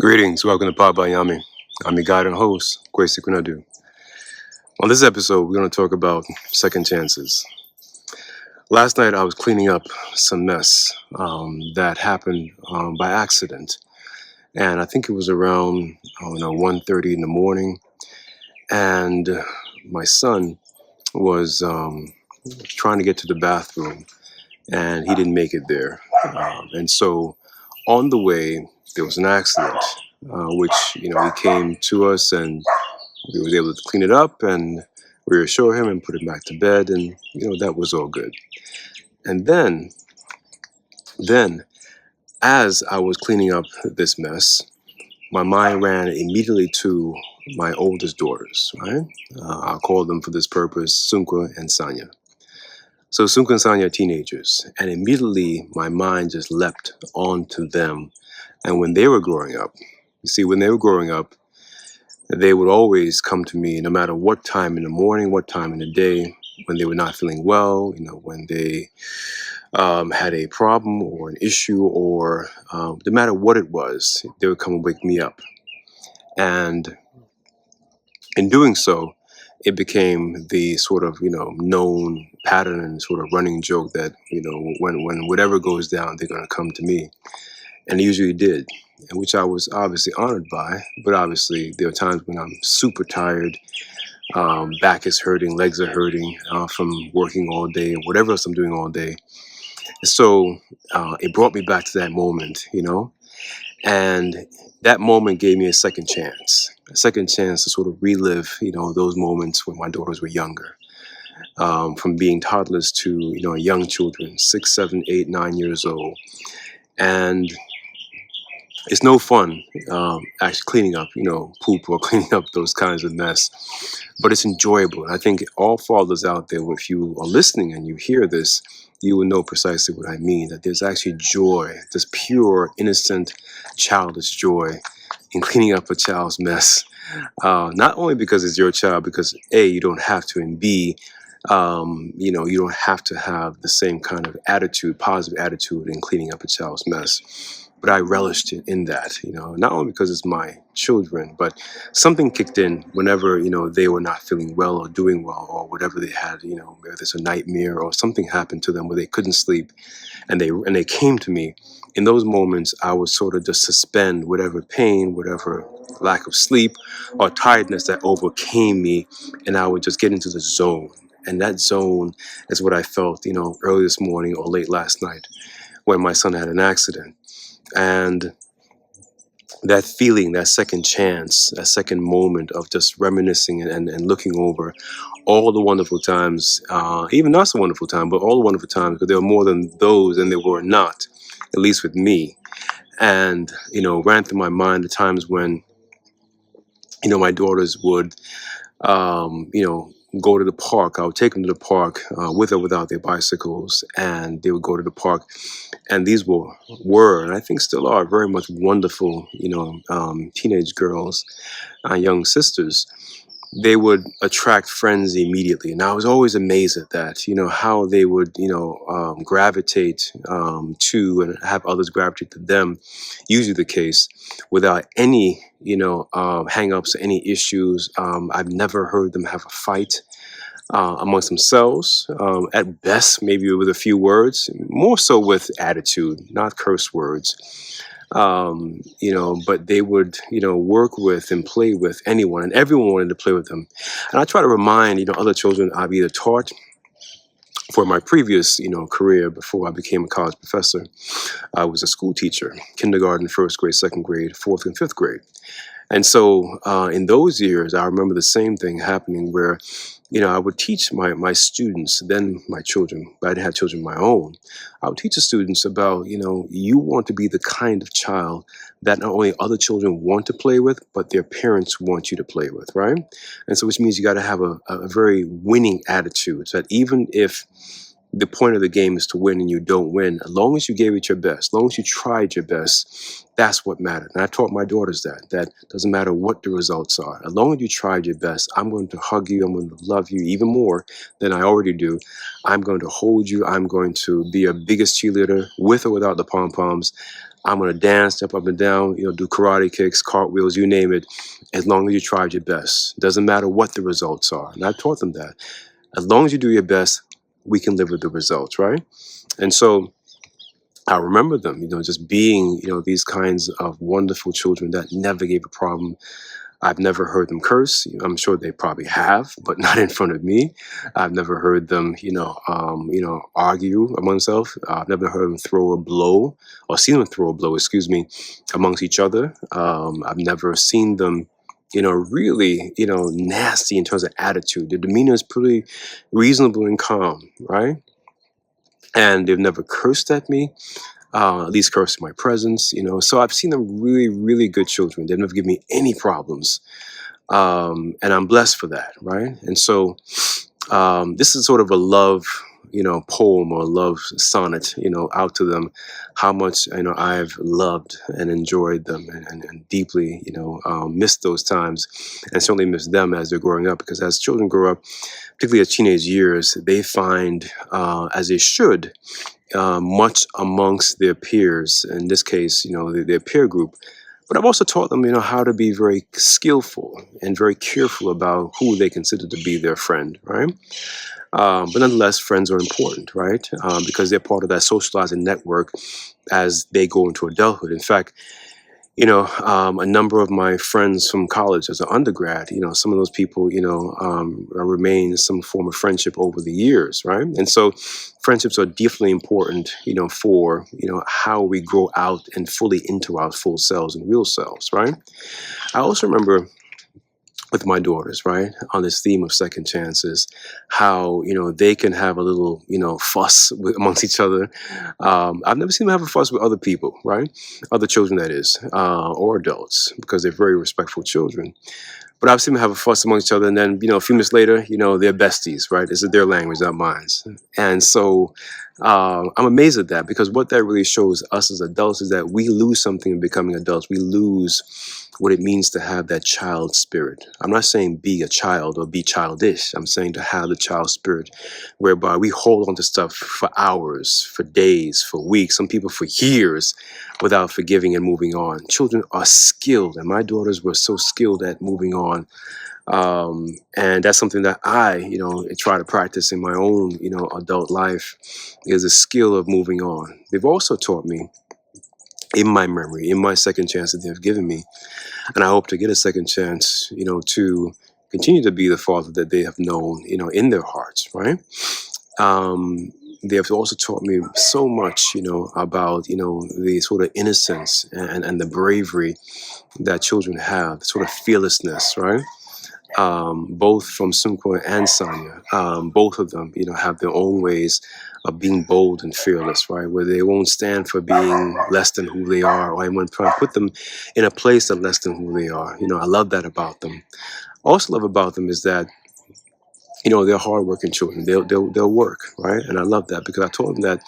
Greetings, welcome to Pod by Nyame. I'm your guide and host, Gracie Kunadu. On this episode, we're going to talk about second chances. Last night, I was cleaning up some mess that happened by accident, and I think it was around 1:30 in the morning. And my son was trying to get to the bathroom, and he didn't make it there. And so, on the way, there was an accident, which he came to us and we was able to clean it up and reassure him and put him back to bed, and that was all good. And then as I was cleaning up this mess, my mind ran immediately to my oldest daughters, right? I'll call them for this purpose Sunka and Sanya. So Sunka and Sanya are teenagers, and immediately my mind just leapt onto them. And when they were growing up, they would always come to me no matter what time in the morning, what time in the day, when they were not feeling well, when they had a problem or an issue, or no matter what it was, they would come and wake me up. And in doing so, it became the sort of, known pattern and sort of running joke that, when whatever goes down, they're going to come to me. And they usually did, and which I was obviously honored by. But obviously, there are times when I'm super tired, back is hurting, legs are hurting from working all day, whatever else I'm doing all day. So it brought me back to that moment, and that moment gave me a second chance to sort of relive, those moments when my daughters were younger, from being toddlers to, young children, 6, 7, 8, 9 years old. And it's no fun actually cleaning up, poop or cleaning up those kinds of mess, but it's enjoyable. And I think all fathers out there, if you are listening and you hear this, you will know precisely what I mean, that there's actually joy, this pure, innocent, childish joy in cleaning up a child's mess. Not only because it's your child, because A, you don't have to, and B, you don't have to have the same kind of attitude, positive attitude in cleaning up a child's mess. But I relished it in that, not only because it's my children, but something kicked in whenever, they were not feeling well or doing well, or whatever they had, whether it's a nightmare or something happened to them where they couldn't sleep, and they came to me. In those moments, I would sort of just suspend whatever pain, whatever lack of sleep or tiredness that overcame me, and I would just get into the zone. And that zone is what I felt, early this morning or late last night when my son had an accident. And that feeling, that second chance, that second moment of just reminiscing and looking over all the wonderful times, even not so wonderful time, but all the wonderful times, because there were more than those and there were not, at least with me. And, ran through my mind the times when, my daughters would, go to the park. I would take them to the park with or without their bicycles, and they would go to the park. And these were, and I think still are, very much wonderful, teenage girls, young sisters. They would attract friends immediately, and I was always amazed at that. How they would, gravitate to and have others gravitate to them. Usually the case, without any, hang-ups, any issues. I've never heard them have a fight amongst themselves. At best, maybe with a few words, more so with attitude, not curse words. But they would, work with and play with anyone, and everyone wanted to play with them. And I try to remind, other children I've either taught for my previous, career before I became a college professor. I was a school teacher, kindergarten, first grade, second grade, fourth and fifth grade. And so in those years, I remember the same thing happening where, I would teach my students, then my children, but I didn't have children of my own. I would teach the students about, you want to be the kind of child that not only other children want to play with, but their parents want you to play with, right? And so which means you got to have a very winning attitude, so that even if the point of the game is to win and you don't win, as long as you gave it your best, as long as you tried your best, that's what mattered. And I taught my daughters that doesn't matter what the results are. As long as you tried your best, I'm going to hug you. I'm going to love you even more than I already do. I'm going to hold you. I'm going to be your biggest cheerleader with or without the pom-poms. I'm going to dance, jump up and down, do karate kicks, cartwheels, you name it, as long as you tried your best. Doesn't matter what the results are. And I've taught them that. As long as you do your best, we can live with the results, right? And so I remember them, just being, these kinds of wonderful children that never gave a problem. I've never heard them curse. I'm sure they probably have, but not in front of me. I've never heard them, argue among themselves. I've never heard them throw a blow or seen them throw a blow, excuse me, amongst each other. I've never seen them, really, nasty in terms of attitude. Their demeanor is pretty reasonable and calm, right? And they've never cursed at me, at least cursed in my presence, So I've seen them really, really good children. They've never given me any problems. And I'm blessed for that, right? And so this is sort of a love, poem or love sonnet, out to them, how much, I've loved and enjoyed them and deeply, missed those times and certainly miss them as they're growing up, because as children grow up, particularly as teenage years, they find, as they should, much amongst their peers, in this case, their peer group. But I've also taught them, how to be very skillful and very careful about who they consider to be their friend, right? But nonetheless, friends are important, right? Because they're part of that socializing network as they go into adulthood. In fact, a number of my friends from college as an undergrad, some of those people, remain in some form of friendship over the years, right? And so friendships are deeply important, for, how we grow out and fully into our full selves and real selves, right? I also remember with my daughters, right, on this theme of second chances, how, they can have a little, fuss amongst each other. I've never seen them have a fuss with other people, right? Other children, that is, or adults, because they're very respectful children. But I've seen them have a fuss among each other, and then, a few minutes later, they're besties, right? This is their language, not mine. And so I'm amazed at that, because what that really shows us as adults is that we lose something in becoming adults. We lose what it means to have that child spirit. I'm not saying be a child or be childish. I'm saying to have the child spirit, whereby we hold on to stuff for hours, for days, for weeks, some people for years, without forgiving and moving on. Children are skilled, and my daughters were so skilled at moving on. And that's something that I, try to practice in my own, adult life, is a skill of moving on. They've also taught me, in my memory, in my second chance that they've given me, and I hope to get a second chance, to continue to be the father that they have known, in their hearts, right? They have also taught me so much, about, the sort of innocence and the bravery that children have, the sort of fearlessness, right? Both from Sunko and Sanya, both of them, have their own ways of being bold and fearless, right? Where they won't stand for being less than who they are, or anyone try to put them in a place of less than who they are. I love that about them. I also love about them is that, they're hardworking children. They'll work, right? And I love that, because I told them that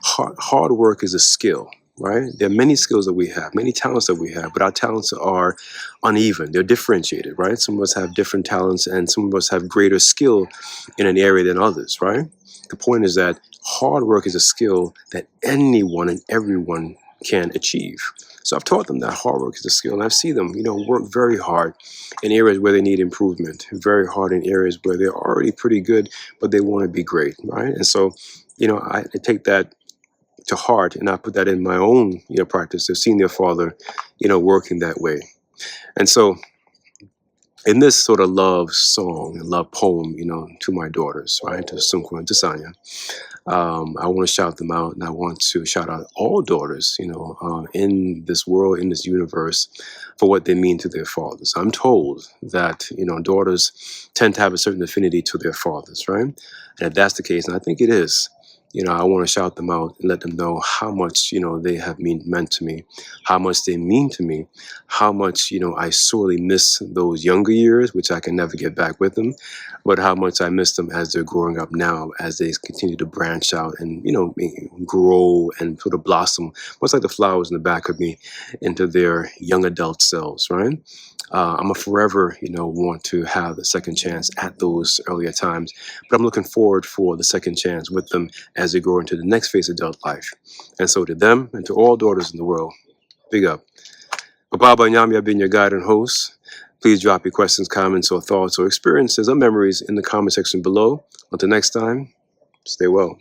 hard work is a skill, right? There are many skills that we have, many talents that we have, but our talents are uneven. They're differentiated, right? Some of us have different talents, and some of us have greater skill in an area than others, right? The point is that hard work is a skill that anyone and everyone can achieve. So I've taught them that hard work is a skill, and I've seen them, work very hard in areas where they need improvement, very hard in areas where they're already pretty good, but they want to be great, right? And so, I take that to heart, and I put that in my own, practice of seeing their father, working that way. And so, in this sort of love song and love poem, to my daughters, right, to Sunko and to Sanya, I want to shout them out, and I want to shout out all daughters, in this world, in this universe, for what they mean to their fathers. I'm told that, daughters tend to have a certain affinity to their fathers, right? And if that's the case, and I think it is, I want to shout them out and let them know how much, they have meant to me, how much they mean to me, how much, I sorely miss those younger years, which I can never get back with them, but how much I miss them as they're growing up now, as they continue to branch out and, grow and sort of blossom, much like the flowers in the back of me, into their young adult selves, right? I'm a forever, want to have the second chance at those earlier times, but I'm looking forward for the second chance with them as they grow into the next phase of adult life. And so to them and to all daughters in the world, Big up. Baba Nyame, I've been your guide and host. Please drop your questions, comments, or thoughts or experiences or memories in the comment section below. Until next time, stay well.